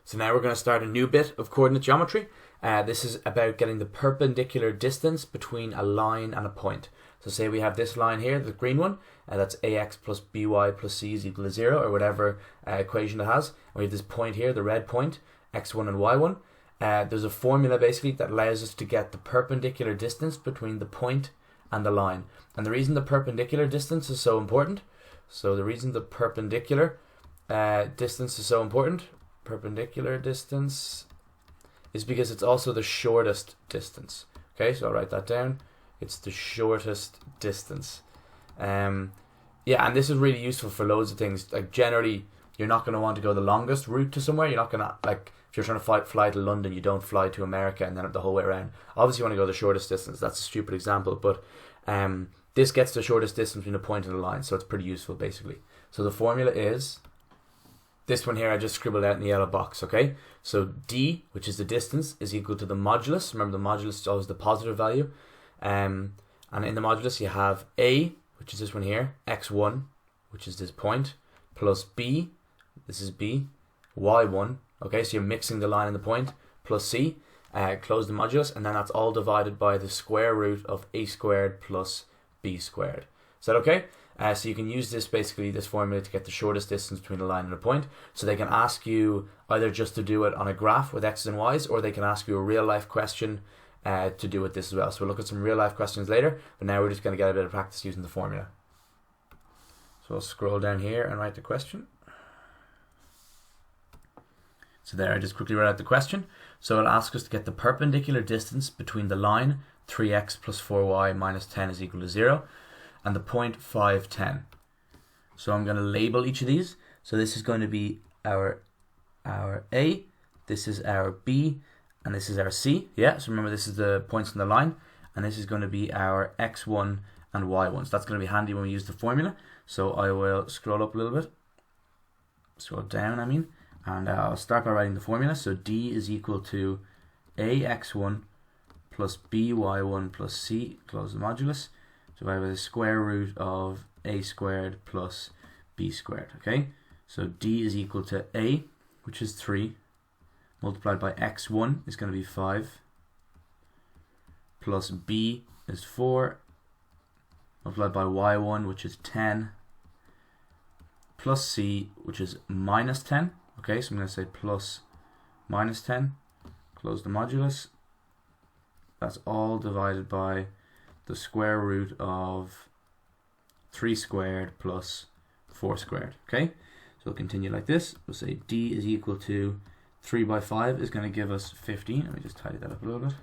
So now we're going to start a new bit of coordinate geometry. This is about getting the perpendicular distance between a line and a point. So say we have this line here, the green one, that's ax plus by plus c is equal to 0, or whatever equation it has. And we have this point here, the red point, x1 and y1. There's a formula basically that allows us to get the perpendicular distance between the point and the line. And the reason the perpendicular distance is so important, perpendicular distance is because it's also the shortest distance. Okay, so I'll write that down. It's the shortest distance. Yeah, and this is really useful for loads of things. Like generally, you're not going to want to go the longest route to somewhere. You're not going to, like, if you're trying to fly to London, you don't fly to America and then the whole way around. Obviously, you want to go the shortest distance. That's a stupid example, but this gets the shortest distance between a point and a line, so it's pretty useful basically. So the formula is this one here. I just scribbled out in the yellow box. Okay, so d, which is the distance, is equal to the modulus. Remember, the modulus is always the positive value. And in the modulus you have a, which is this one here, x1, which is this point, plus b, this is b, y1. Okay, so you're mixing the line and the point, plus c, close the modulus, and then that's all divided by the square root of a squared plus b squared. Is that okay? So you can use this, basically this formula, to get the shortest distance between a line and a point. So they can ask you either just to do it on a graph with x's and y's, or they can ask you a real life question to do with this as well. So we'll look at some real life questions later, but now we're just going to get a bit of practice using the formula. So I'll scroll down here and write the question. So there, I just quickly wrote out the question. So it'll ask us to get the perpendicular distance between the line 3x plus 4y minus 10 is equal to 0 and the point 5, 10. So I'm going to label each of these. So this is going to be our A, this is our B, and this is our C. Yeah, so remember, this is the points in the line, and this is going to be our x1 and y1. So that's going to be handy when we use the formula. So I will scroll up a little bit, scroll down I mean, and I'll start by writing the formula. So d is equal to ax1 plus by1 plus c, close the modulus, divided by the square root of a squared plus b squared. Okay, so d is equal to a, which is 3, multiplied by x1 is going to be 5, plus b is 4, multiplied by y1, which is 10, plus c, which is minus 10. Okay, so I'm going to say plus minus 10, close the modulus. That's all divided by the square root of 3 squared plus 4 squared. Okay, so we'll continue like this. We'll say d is equal to 3 by 5 is going to give us 15. Let me just tidy that up a little bit.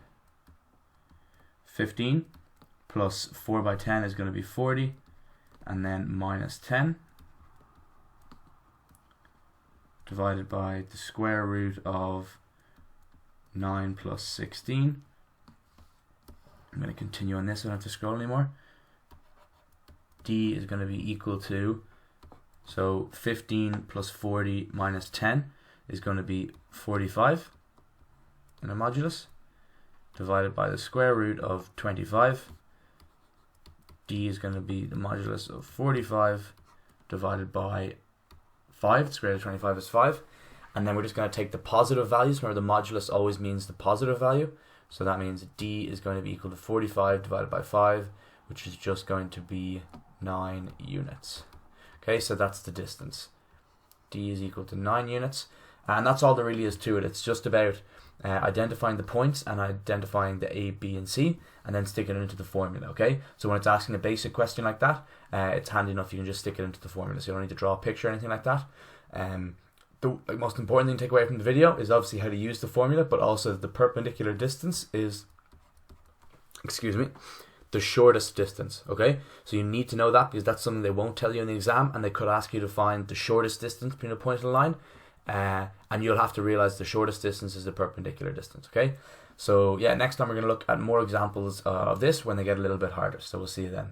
15 plus 4 by 10 is going to be 40, and then minus 10 divided by the square root of 9 plus 16. I'm going to continue on this, I don't have to scroll anymore. D is going to be equal to, so 15 plus 40 minus 10 is going to be 45 in a modulus, divided by the square root of 25. D is going to be the modulus of 45 divided by 5, the square root of 25 is 5. And then we're just going to take the positive values. Remember, the modulus always means the positive value. So that means D is going to be equal to 45 divided by 5, which is just going to be 9 units. Okay, so that's the distance. D is equal to 9 units. And that's all there really is to it. It's just about identifying the points and identifying the A, B, and C, and then sticking it into the formula, okay? So when it's asking a basic question like that, it's handy enough you can just stick it into the formula, so you don't need to draw a picture or anything like that. The most important thing to take away from the video is obviously how to use the formula, but also the perpendicular distance is, the shortest distance, okay? So you need to know that, because that's something they won't tell you in the exam, and they could ask you to find the shortest distance between a point and a line, and you'll have to realize the shortest distance is the perpendicular distance, okay? So yeah, next time we're going to look at more examples of this when they get a little bit harder, so we'll see you then.